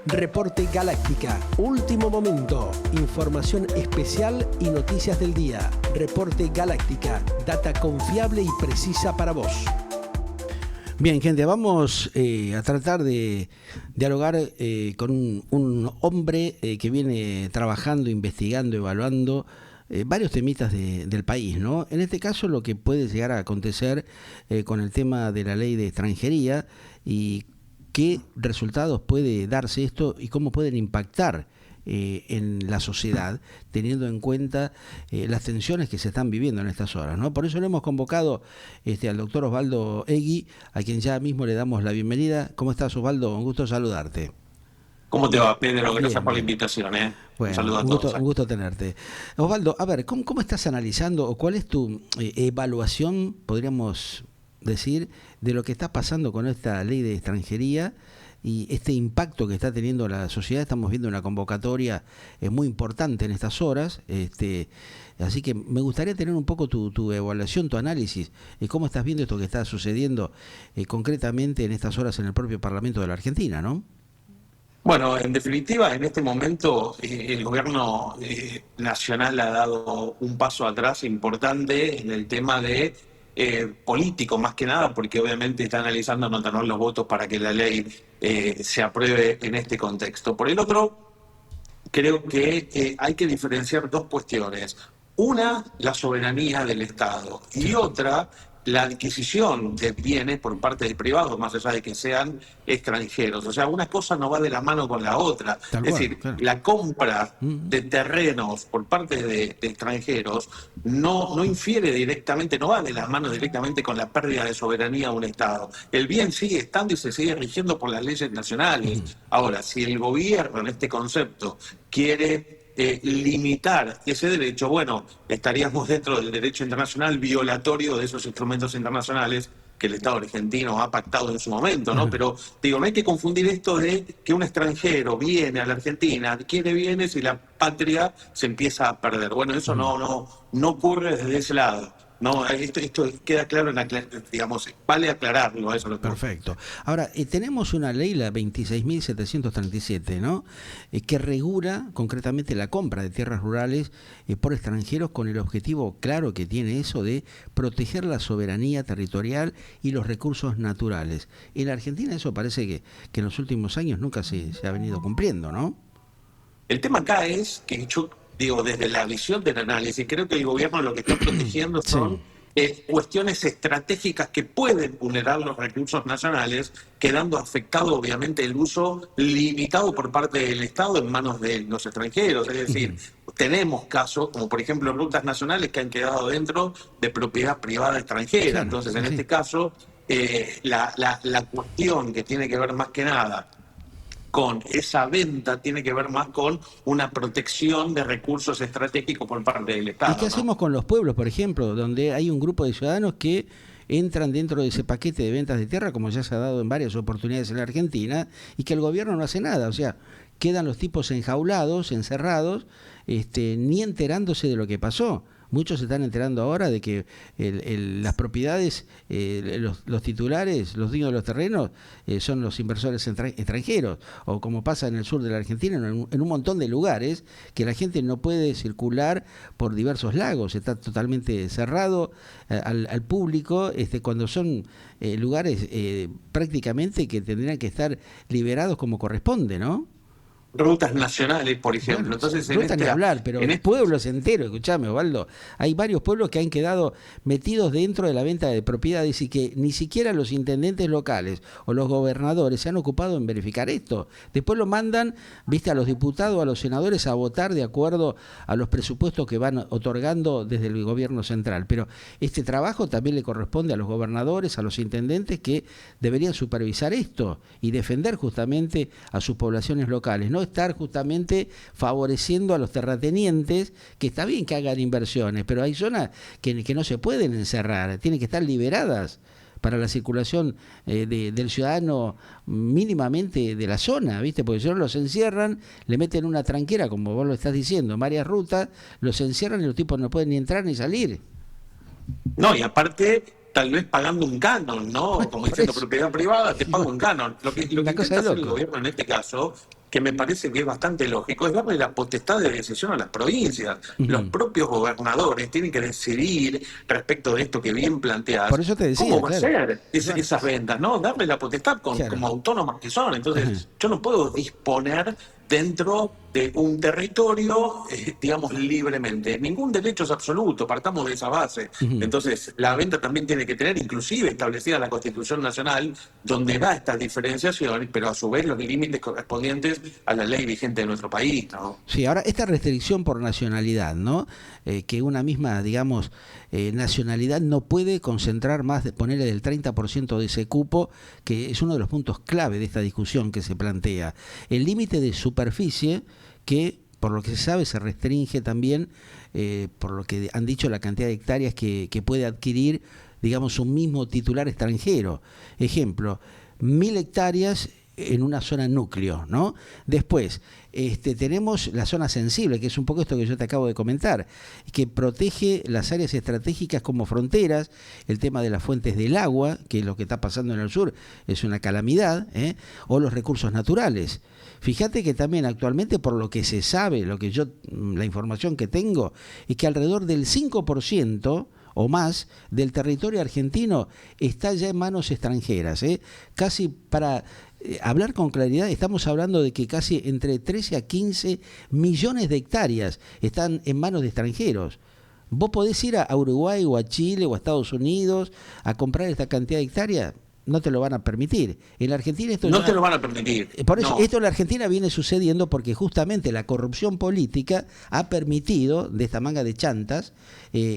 Reporte Galáctica, último momento, información especial y noticias del día. Reporte Galáctica, data confiable y precisa para vos. Bien, gente, vamos a tratar de dialogar con un hombre que viene trabajando, investigando, evaluando varios temitas del país, ¿no? En este caso, lo que puede llegar a acontecer con el tema de la ley de extranjería y qué resultados puede darse esto y cómo pueden impactar en la sociedad, teniendo en cuenta las tensiones que se están viviendo en estas horas, ¿no? Por eso le hemos convocado al doctor Osvaldo Egui, a quien ya mismo le damos la bienvenida. ¿Cómo estás, Osvaldo? Un gusto saludarte. ¿Cómo te va, Pedro? Gracias Bien, por la bien. invitación, ¿eh? Un Bueno, saludo a todos. un gusto tenerte. Osvaldo, a ver, ¿cómo estás analizando o cuál es tu evaluación, podríamos decir, de lo que está pasando con esta ley de extranjería y este impacto que está teniendo la sociedad? Estamos viendo una convocatoria muy importante en estas horas, así que me gustaría tener un poco tu evaluación, tu análisis, cómo estás viendo esto que está sucediendo concretamente en estas horas en el propio Parlamento de la Argentina, ¿no? Bueno, en definitiva, en este momento el gobierno nacional ha dado un paso atrás importante en el tema de político, más que nada, porque obviamente está analizando no tener los votos para que la ley se apruebe en este contexto. Por el otro, creo que hay que diferenciar dos cuestiones. Una, la soberanía del Estado, y Sí. otra, la adquisición de bienes por parte de privados, más allá de que sean extranjeros. O sea, una cosa no va de la mano con la otra. Tal Es cual, decir, claro. la compra Mm. de terrenos por parte de extranjeros no infiere directamente, no va de la mano directamente con la pérdida de soberanía de un Estado. El bien sigue estando y se sigue rigiendo por las leyes nacionales. Ahora, si el gobierno en este concepto quiere limitar ese derecho, bueno, estaríamos dentro del derecho internacional violatorio de esos instrumentos internacionales que el Estado argentino ha pactado en su momento, ¿no? Pero digo, no hay que confundir esto de que un extranjero viene a la Argentina, adquiere bienes y la patria se empieza a perder. Bueno, eso no ocurre desde ese lado. No, esto queda claro, digamos, vale aclararlo, eso es lo que voy. Perfecto. Ahora, tenemos una ley, la 26.737, ¿no? Que regula concretamente la compra de tierras rurales por extranjeros con el objetivo claro que tiene eso de proteger la soberanía territorial y los recursos naturales. En la Argentina eso parece que en los últimos años nunca se ha venido cumpliendo, ¿no? El tema acá es que yo digo, desde la visión del análisis, creo que el gobierno lo que está protegiendo Sí. son cuestiones estratégicas que pueden vulnerar los recursos nacionales, quedando afectado obviamente el uso limitado por parte del Estado en manos de los extranjeros. Es decir, tenemos casos, como por ejemplo rutas nacionales que han quedado dentro de propiedad privada extranjera. Claro, Entonces, sí, en sí. este caso, la cuestión que tiene que ver más que nada con esa venta tiene que ver más con una protección de recursos estratégicos por parte del ¿Y qué Estado, ¿no? hacemos con los pueblos, por ejemplo, donde hay un grupo de ciudadanos que entran dentro de ese paquete de ventas de tierra, como ya se ha dado en varias oportunidades en la Argentina, y que el gobierno no hace nada? O sea, quedan los tipos enjaulados, encerrados, ni enterándose de lo que pasó. Muchos se están enterando ahora de que las propiedades, los titulares, los dueños de los terrenos, son los inversores extranjeros, o como pasa en el sur de la Argentina, en un montón de lugares, que la gente no puede circular por diversos lagos, está totalmente cerrado al público, cuando son lugares prácticamente que tendrían que estar liberados como corresponde, ¿no? Rutas nacionales, por ejemplo. Bueno, Entonces, ruta ni hablar, pero en este pueblos enteros, escuchame, Osvaldo, hay varios pueblos que han quedado metidos dentro de la venta de propiedades y que ni siquiera los intendentes locales o los gobernadores se han ocupado en verificar esto. Después lo mandan, viste, a los diputados, a los senadores a votar de acuerdo a los presupuestos que van otorgando desde el gobierno central. Pero este trabajo también le corresponde a los gobernadores, a los intendentes que deberían supervisar esto y defender justamente a sus poblaciones locales, no estar justamente favoreciendo a los terratenientes, que está bien que hagan inversiones, pero hay zonas que no se pueden encerrar, tienen que estar liberadas para la circulación del ciudadano mínimamente de la zona, ¿viste? Porque si no los encierran, le meten una tranquera, como vos lo estás diciendo, varias rutas, los encierran y los tipos no pueden ni entrar ni salir. No, y aparte, tal vez pagando un canon, ¿no? Bueno, Como por diciendo eso. propiedad privada, te pago un canon. Lo que Una cosa intenta de hacer el loco. gobierno en este caso que me parece que es bastante lógico, es darle la potestad de decisión a las provincias. Los Ujú. propios gobernadores tienen que decidir respecto de esto que bien Por planteás, eso te decía, cómo va a claro. ser Claro. esas ventas, ¿no? Darle la potestad Claro. como autónomas que son. Ajá. Entonces, yo no puedo disponer dentro de un territorio, digamos, libremente. Ningún derecho es absoluto, partamos de esa base. Ujú. Entonces, la venta también tiene que tener, inclusive establecida la Constitución Nacional, donde da esta diferenciación, pero a su vez los límites correspondientes a la ley vigente de nuestro país, ¿no? Sí, ahora esta restricción por nacionalidad, ¿no? Que una misma, digamos, nacionalidad no puede concentrar más, de ponerle del 30% de ese cupo, que es uno de los puntos clave de esta discusión que se plantea. El límite de superficie que, por lo que se sabe, se restringe también, por lo que han dicho, la cantidad de hectáreas que puede adquirir, digamos, un mismo titular extranjero. Ejemplo, 1.000 hectáreas en una zona núcleo, ¿no? Después, tenemos la zona sensible, que es un poco esto que yo te acabo de comentar, que protege las áreas estratégicas como fronteras, el tema de las fuentes del agua, que es lo que está pasando en el sur, es una calamidad, o los recursos naturales. Fíjate que también actualmente, por lo que se sabe, la información que tengo, es que alrededor del 5% o más del territorio argentino está ya en manos extranjeras. Casi para hablar con claridad, estamos hablando de que casi entre 13 a 15 millones de hectáreas están en manos de extranjeros. Vos podés ir a Uruguay o a Chile o a Estados Unidos a comprar esta cantidad de hectáreas, no te lo van a permitir. En la Argentina esto No te ya... lo van a permitir. Por eso, No. esto en la Argentina viene sucediendo porque justamente la corrupción política ha permitido, de esta manga de chantas,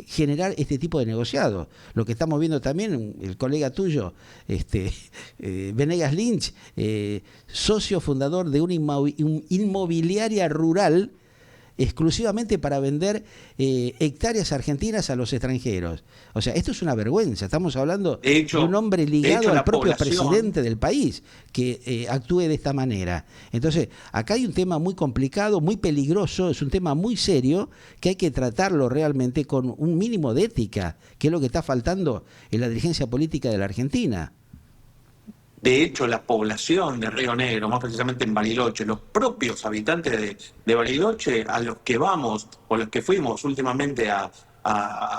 generar este tipo de negociados. Lo que estamos viendo también, el colega tuyo, Venegas Lynch, socio fundador de una inmobiliaria rural, exclusivamente para vender hectáreas argentinas a los extranjeros. O sea, esto es una vergüenza. Estamos hablando de un hombre ligado al propio presidente del país que actúe de esta manera. Entonces, acá hay un tema muy complicado, muy peligroso, es un tema muy serio que hay que tratarlo realmente con un mínimo de ética, que es lo que está faltando en la dirigencia política de la Argentina. De hecho, la población de Río Negro, más precisamente en Bariloche, los propios habitantes de Bariloche, a los que vamos o los que fuimos últimamente a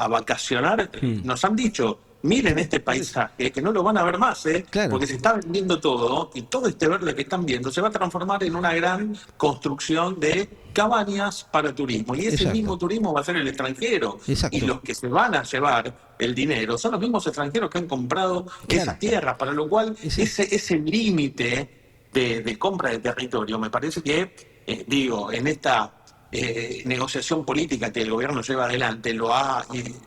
vacacionar, nos han dicho, miren este paisaje, que no lo van a ver más, Claro. porque se está vendiendo todo, y todo este verde que están viendo se va a transformar en una gran construcción de cabañas para turismo. Y ese Exacto. mismo turismo va a ser el extranjero. Exacto. Y los que se van a llevar el dinero son los mismos extranjeros que han comprado Claro. esas tierras, para lo cual Exacto. ese límite de compra de territorio me parece que, en esta negociación política que el gobierno lleva adelante, lo ha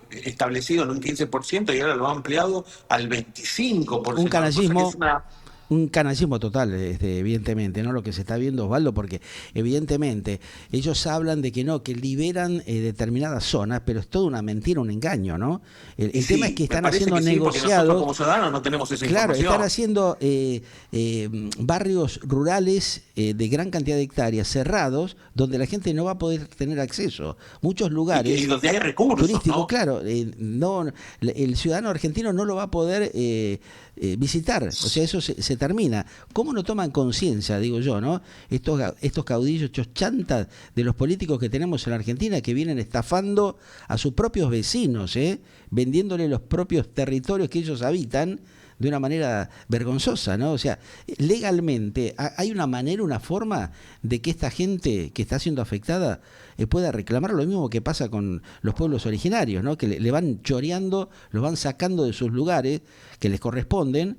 establecido en un 15% y ahora lo ha ampliado al 25%. Un canallismo. Cosa que es una... Un canallismo total, evidentemente, ¿no? Lo que se está viendo, Osvaldo, porque evidentemente ellos hablan de que no, que liberan determinadas zonas, pero es toda una mentira, un engaño, ¿no? El Sí, tema es que están haciendo sí, porque nosotros negociados. como ciudadanos no tenemos esa Claro, información. están haciendo barrios rurales de gran cantidad de hectáreas cerrados, donde la gente no va a poder tener acceso. Muchos lugares Y donde hay recursos, turísticos, ¿no? claro, no, el ciudadano argentino no lo va a poder visitar. O sea, eso se termina. ¿Cómo no toman conciencia, digo yo, ¿no? Estos caudillos, estos chantas de los políticos que tenemos en la Argentina, que vienen estafando a sus propios vecinos, vendiéndole los propios territorios que ellos habitan de una manera vergonzosa, ¿no? O sea, legalmente hay una manera, una forma de que esta gente que está siendo afectada pueda reclamar lo mismo que pasa con los pueblos originarios, ¿no? Que le van choreando, los van sacando de sus lugares que les corresponden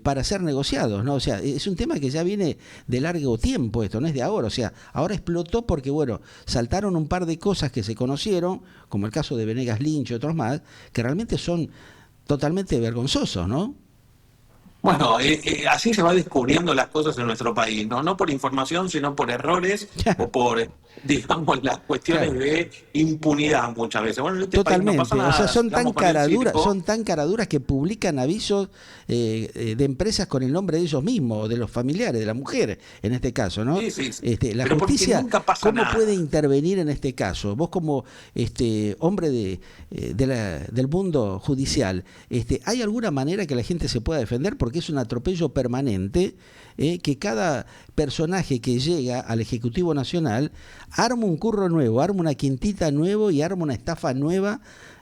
para ser negociados, ¿no? O sea, es un tema que ya viene de largo tiempo esto, no es de ahora. O sea, ahora explotó porque, bueno, saltaron un par de cosas que se conocieron, como el caso de Venegas Lynch y otros más, que realmente son totalmente vergonzosos, ¿no? Bueno, así se va descubriendo las cosas en nuestro país, ¿no? No por información, sino por errores o por digamos, las cuestiones Claro. de impunidad muchas veces. Bueno, en este país no pasa Totalmente, o sea, nada, sigamos con el circo. son tan caraduras que publican avisos de empresas con el nombre de ellos mismos, o de los familiares, de la mujer, en este caso, ¿no? Sí, sí, sí. La Pero porque justicia, nunca pasa ¿cómo puede nada. intervenir en este caso? Vos como hombre del mundo judicial, ¿hay alguna manera que la gente se pueda defender? Porque es un atropello permanente, que cada personaje que llega al Ejecutivo Nacional arma un curro nuevo, arma una quintita nuevo y arma una estafa nueva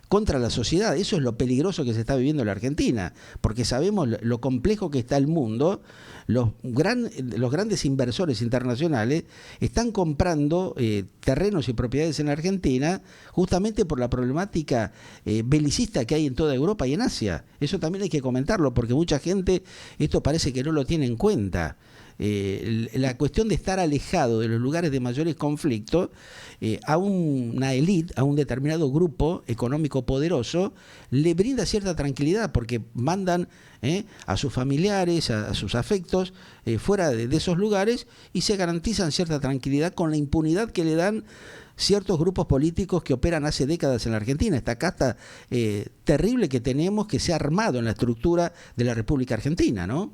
contra la sociedad. Eso es lo peligroso que se está viviendo en la Argentina, porque sabemos lo complejo que está el mundo. Los grandes inversores internacionales están comprando terrenos y propiedades en la Argentina justamente por la problemática belicista que hay en toda Europa y en Asia. Eso también hay que comentarlo, porque mucha gente esto parece que no lo tiene en cuenta. La cuestión de estar alejado de los lugares de mayores conflictos, a una élite, a un determinado grupo económico poderoso, le brinda cierta tranquilidad, porque mandan a sus familiares, a sus afectos, fuera de esos lugares, y se garantizan cierta tranquilidad con la impunidad que le dan ciertos grupos políticos que operan hace décadas en la Argentina. Esta casta terrible que tenemos, que se ha armado en la estructura de la República Argentina, ¿no?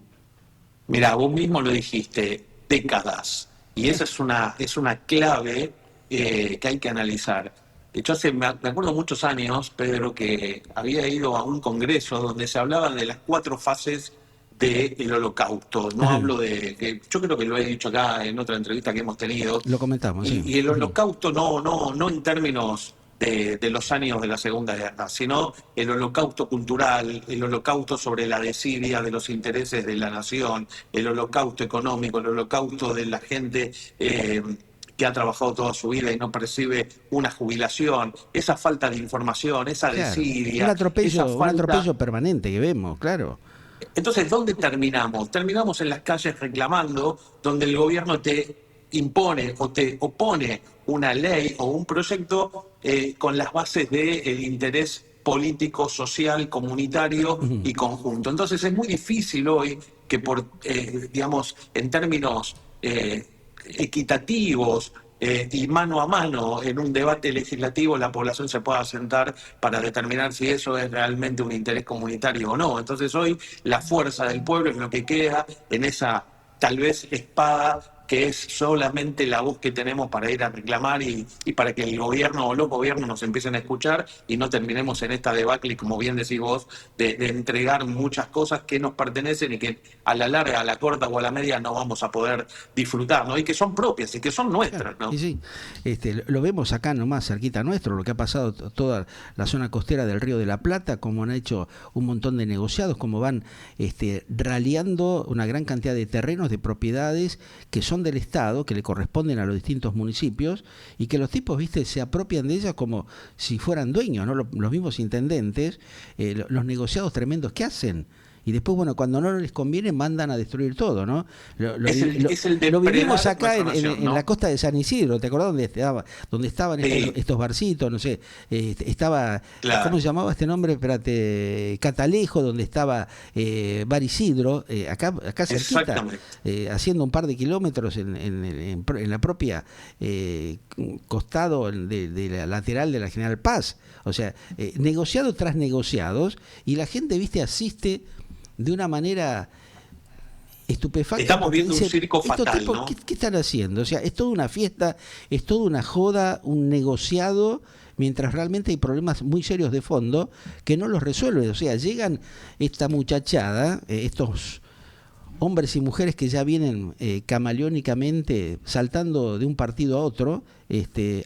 Mira, vos mismo lo dijiste, décadas. Y esa es una clave que hay que analizar. Yo me acuerdo muchos años, Pedro, que había ido a un congreso donde se hablaba de las 4 fases del holocausto. No Ajá. hablo yo creo que lo he dicho acá en otra entrevista que hemos tenido, Lo comentamos, sí. y el Ujú. holocausto no en términos de los años de la Segunda Guerra, sino el holocausto cultural, el holocausto sobre la desidia de los intereses de la nación, el holocausto económico, el holocausto de la gente que ha trabajado toda su vida y no percibe una jubilación, esa falta de información, esa Claro. desidia, esa Un falta. atropello permanente que vemos, claro. Entonces, ¿dónde terminamos? Terminamos en las calles reclamando, donde el gobierno te impone o te opone una ley o un proyecto con las bases del interés político, social, comunitario Ujú. y conjunto. Entonces es muy difícil hoy que digamos, en términos equitativos y mano a mano en un debate legislativo la población se pueda sentar para determinar si eso es realmente un interés comunitario o no. Entonces hoy la fuerza del pueblo es lo que queda en esa tal vez espada que es solamente la voz que tenemos para ir a reclamar y para que el gobierno o los gobiernos nos empiecen a escuchar y no terminemos en esta debacle, como bien decís vos, de entregar muchas cosas que nos pertenecen y que a la larga, a la corta o a la media no vamos a poder disfrutar, ¿no? Y que son propias y que son Claro, nuestras, y ¿no? sí, lo vemos acá nomás cerquita nuestro, lo que ha pasado toda la zona costera del Río de la Plata, como han hecho un montón de negociados, como van raleando una gran cantidad de terrenos, de propiedades que son del Estado, que le corresponden a los distintos municipios, y que los tipos, viste, se apropian de ellas como si fueran dueños, ¿no? Los mismos intendentes, los negociados tremendos que hacen. Y después, bueno, cuando no les conviene, mandan a destruir todo, ¿no? Lo, lo Es vi- el, lo- es el lo depredar vivimos acá nuestra nación, en la ¿no? costa de San Isidro, ¿te acordás donde estaban Sí, estos barcitos? No sé, estaba, ¿cómo claro, se llamaba este nombre? Espérate, Catalejo, donde estaba Bar Isidro, acá cerquita, exactamente. haciendo un par de kilómetros en la propia costado de la lateral de la General Paz. O sea, negociado tras negociados, y la gente, viste, asiste de una manera estupefacta, Estamos porque viendo un dice, circo estos fatal, tipos, ¿no? ¿qué están haciendo? O sea, es toda una fiesta, es toda una joda, un negociado, mientras realmente hay problemas muy serios de fondo que no los resuelven. O sea, llegan esta muchachada, estos hombres y mujeres que ya vienen camaleónicamente saltando de un partido a otro,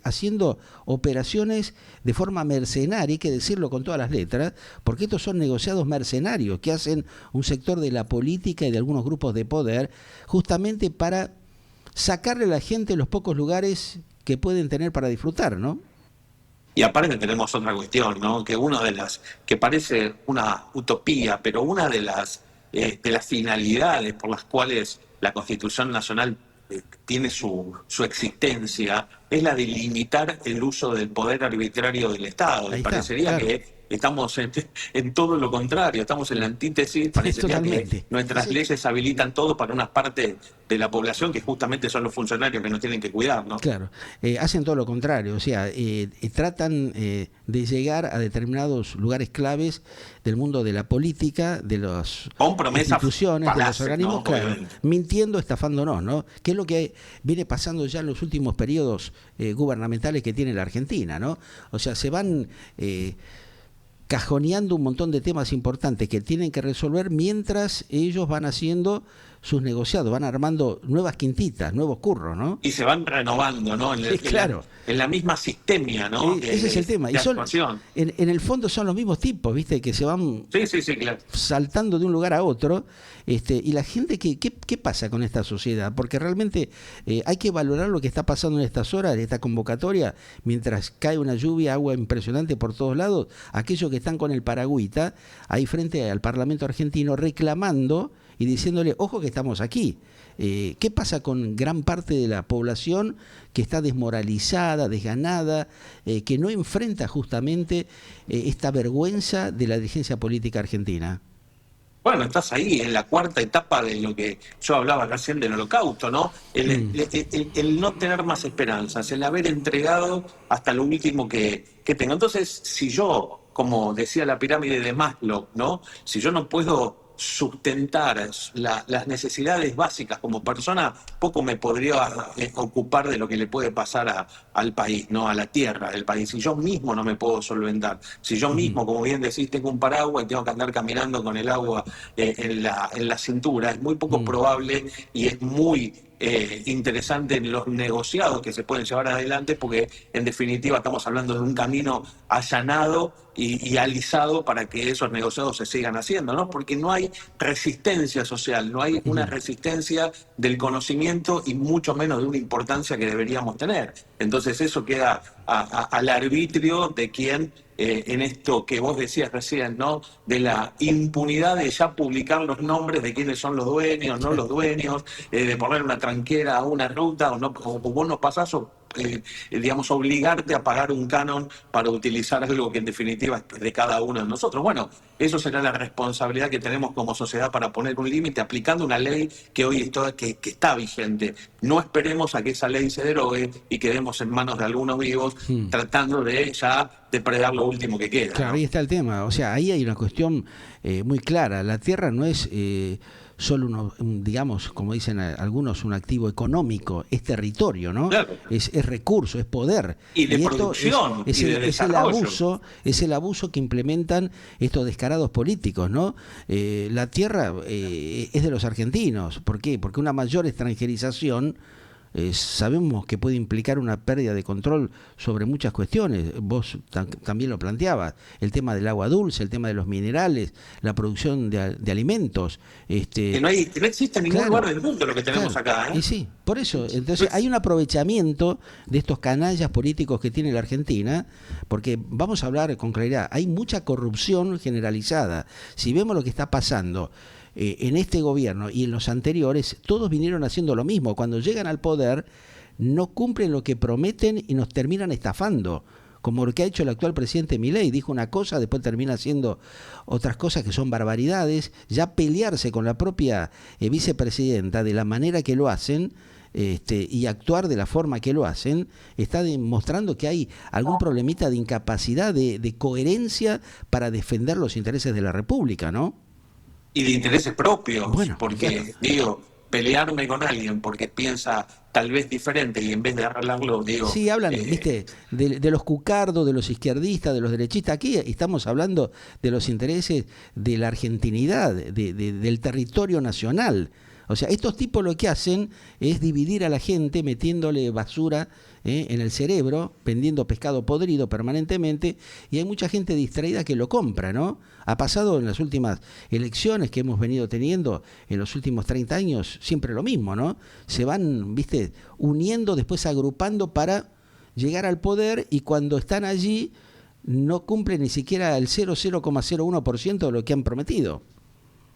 haciendo operaciones de forma mercenaria, hay que decirlo con todas las letras, porque estos son negociados mercenarios que hacen un sector de la política y de algunos grupos de poder, justamente para sacarle a la gente los pocos lugares que pueden tener para disfrutar, ¿no? Y aparte tenemos otra cuestión, ¿no? Que una de las, que parece una utopía, pero una de las finalidades por las cuales la Constitución Nacional tiene su existencia es la de limitar el uso del poder arbitrario del Estado. Y Ahí está, parecería claro. que estamos en todo lo contrario, estamos en la antítesis, parecería que nuestras leyes habilitan todo para una parte de la población que justamente son los funcionarios que nos tienen que cuidar, ¿no? Claro, hacen todo lo contrario, o sea, tratan de llegar a determinados lugares claves del mundo de la política, de las instituciones, de los organismos, ¿no? Claro, mintiendo, estafándonos, ¿no? Que es lo que viene pasando ya en los últimos periodos gubernamentales que tiene la Argentina, ¿no? O sea, se van cajoneando un montón de temas importantes que tienen que resolver mientras ellos van haciendo sus negociados, van armando nuevas quintitas, nuevos curros, ¿no? Y se van renovando, ¿no? Claro. En la misma sistemia, ¿no? Ese es el tema. Y son, en el fondo son los mismos tipos, ¿viste? Que se van claro, saltando de un lugar a otro. Y la gente, ¿qué pasa con esta sociedad? Porque realmente hay que valorar lo que está pasando en estas horas, en esta convocatoria, mientras cae una lluvia, agua impresionante por todos lados. Aquellos que están con el paragüita ahí frente al Parlamento argentino reclamando y diciéndole, ojo que estamos aquí. ¿Qué pasa con gran parte de la población que está desmoralizada, desganada, que no enfrenta justamente esta vergüenza de la dirigencia política argentina? Bueno, estás ahí en la cuarta etapa de lo que yo hablaba recién del Holocausto, ¿no? El no tener más esperanzas, el haber entregado hasta lo último que tengo. Entonces, si yo, como decía la pirámide de Maslow, ¿no? Si yo no puedo sustentar las necesidades básicas como persona, poco me podría ocupar de lo que le puede pasar al país, ¿no? A la tierra del país. Si yo mismo no me puedo solventar, si yo mismo, como bien decís, tengo un paraguas y tengo que andar caminando con el agua en la cintura, es muy poco probable y es muy interesante en los negociados que se pueden llevar adelante, porque en definitiva estamos hablando de un camino allanado y alisado para que esos negociados se sigan haciendo, ¿no? Porque no hay resistencia social, no hay una resistencia del conocimiento y mucho menos de una importancia que deberíamos tener. Entonces eso queda al arbitrio de quien en esto que vos decías recién, ¿no? De la impunidad de ya publicar los nombres de quiénes son los dueños, no los dueños, de poner una tranquera a una ruta, o vos no pasás, digamos, obligarte a pagar un canon para utilizar algo que en definitiva es de cada uno de nosotros. Bueno, eso será la responsabilidad que tenemos como sociedad para poner un límite aplicando una ley que hoy que está vigente. No esperemos a que esa ley se derogue y quedemos en manos de algunos vivos tratando de ya depredar lo último que queda. Claro, ¿no? Ahí está el tema. O sea, ahí hay una cuestión muy clara. La tierra no es solo, digamos, como dicen algunos, un activo económico, es territorio, ¿no? Claro. Es recurso, es poder. Y de producción, es el abuso que implementan estos descarados políticos, ¿no? La tierra es de los argentinos. ¿Por qué? Porque una mayor extranjerización sabemos que puede implicar una pérdida de control sobre muchas cuestiones. Vos también lo planteabas, el tema del agua dulce, el tema de los minerales, la producción de alimentos. Que no existe en ningún lugar del mundo lo que tenemos acá. Y sí, por eso, entonces hay un aprovechamiento de estos canallas políticos que tiene la Argentina, porque vamos a hablar con claridad, hay mucha corrupción generalizada. Si vemos lo que está pasando en este gobierno y en los anteriores, todos vinieron haciendo lo mismo. Cuando llegan al poder, no cumplen lo que prometen y nos terminan estafando, como lo que ha hecho el actual presidente Milei. Dijo una cosa, después termina haciendo otras cosas que son barbaridades. Ya pelearse con la propia vicepresidenta de la manera que lo hacen, y actuar de la forma que lo hacen, está demostrando que hay algún problemita de incapacidad, de coherencia para defender los intereses de la República, ¿no? Y de intereses propios, bueno, porque, digo, pelearme con alguien porque piensa tal vez diferente y en vez de arreglarlo, digo... Sí, hablan, viste, de los cucardos, de los izquierdistas, de los derechistas. Aquí estamos hablando de los intereses de la argentinidad, del territorio nacional. O sea, estos tipos lo que hacen es dividir a la gente metiéndole basura en el cerebro, vendiendo pescado podrido permanentemente, y hay mucha gente distraída que lo compra, ¿no? Ha pasado en las últimas elecciones que hemos venido teniendo en los últimos 30 años, siempre lo mismo, ¿no? Se van, viste, uniendo, después agrupando para llegar al poder, y cuando están allí no cumplen ni siquiera el 0,01% de lo que han prometido.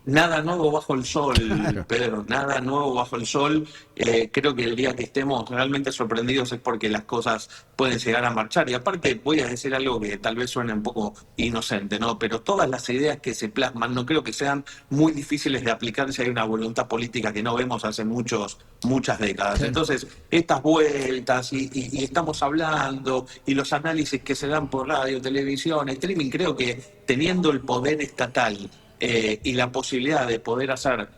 Nada nuevo bajo el sol, Claro. Pedro, nada nuevo bajo el sol. Creo que el día que estemos realmente sorprendidos es porque las cosas pueden llegar a marchar. Y aparte voy a decir algo que tal vez suene un poco inocente, ¿no? Pero todas las ideas que se plasman no creo que sean muy difíciles de aplicar si hay una voluntad política que no vemos hace muchas décadas. Claro. Entonces, estas vueltas y estamos hablando y los análisis que se dan por radio, televisión, streaming, creo que teniendo el poder estatal y la posibilidad de poder hacer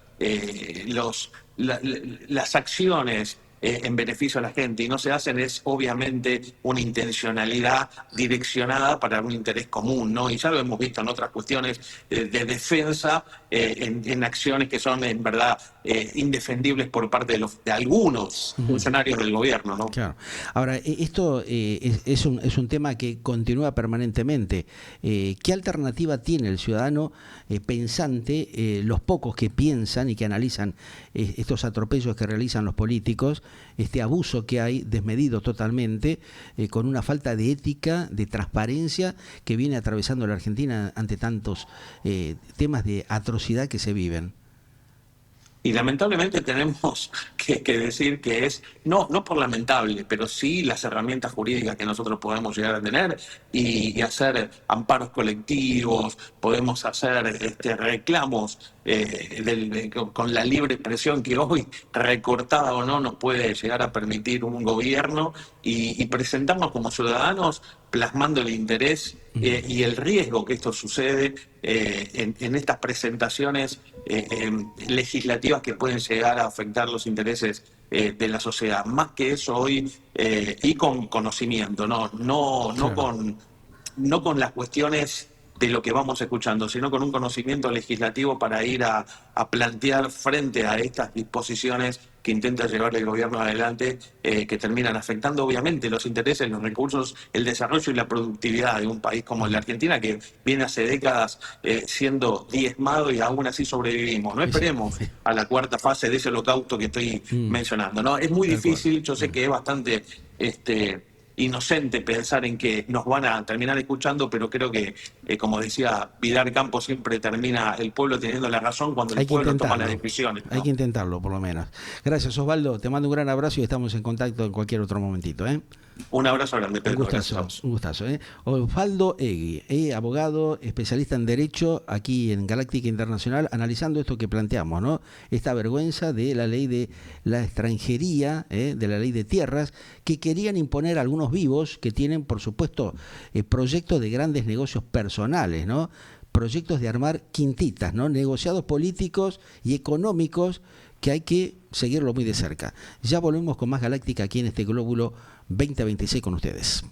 las acciones en beneficio a la gente y no se hacen es obviamente una intencionalidad direccionada para un interés común, ¿no? Y ya lo hemos visto en otras cuestiones de defensa, en acciones que son en verdad indefendibles por parte de algunos funcionarios del gobierno, ¿no? Claro. Ahora, esto es un tema que continúa permanentemente. ¿Qué alternativa tiene el ciudadano pensante, los pocos que piensan y que analizan estos atropellos que realizan los políticos, este abuso que hay desmedido totalmente, con una falta de ética, de transparencia que viene atravesando la Argentina ante tantos temas de atrocidad que se viven? Y lamentablemente tenemos que decir que es, no por lamentable, pero sí las herramientas jurídicas que nosotros podemos llegar a tener y hacer amparos colectivos, podemos hacer reclamos con la libre expresión que hoy, recortada o no, nos puede llegar a permitir un gobierno y presentarnos como ciudadanos plasmando el interés y el riesgo que esto sucede en estas presentaciones legislativas que pueden llegar a afectar los intereses de la sociedad. Más que eso hoy, y con conocimiento, no Claro. no con las cuestiones de lo que vamos escuchando, sino con un conocimiento legislativo para ir a plantear frente a estas disposiciones que intenta llevar el gobierno adelante, que terminan afectando obviamente los intereses, los recursos, el desarrollo y la productividad de un país como la Argentina, que viene hace décadas siendo diezmado y aún así sobrevivimos. No Sí, esperemos a la cuarta fase de ese holocausto que estoy mencionando, ¿no? Es muy tal cual. difícil, yo sé que es bastante inocente pensar en que nos van a terminar escuchando, pero creo que, como decía Vidal Campos, siempre termina el pueblo teniendo la razón cuando el Hay que pueblo toma las intentarlo. decisiones, Hay ¿no? que intentarlo, por lo menos. Gracias, Osvaldo. Te mando un gran abrazo y estamos en contacto en cualquier otro momentito, ¿eh? Un abrazo grande, Un Pedro. Gracias a gustazo, vos. un gustazo, ¿eh? Osvaldo Egui, abogado, especialista en Derecho aquí en Galáctica Internacional, analizando esto que planteamos, ¿no? Esta vergüenza de la ley de la extranjería, de la ley de tierras, que querían imponer algunos vivos que tienen, por supuesto, proyectos de grandes negocios personales, ¿no? Proyectos de armar quintitas, ¿no? Negociados políticos y económicos que hay que seguirlo muy de cerca. Ya volvemos con más Galáctica aquí en este Glóbulo 2026 con ustedes.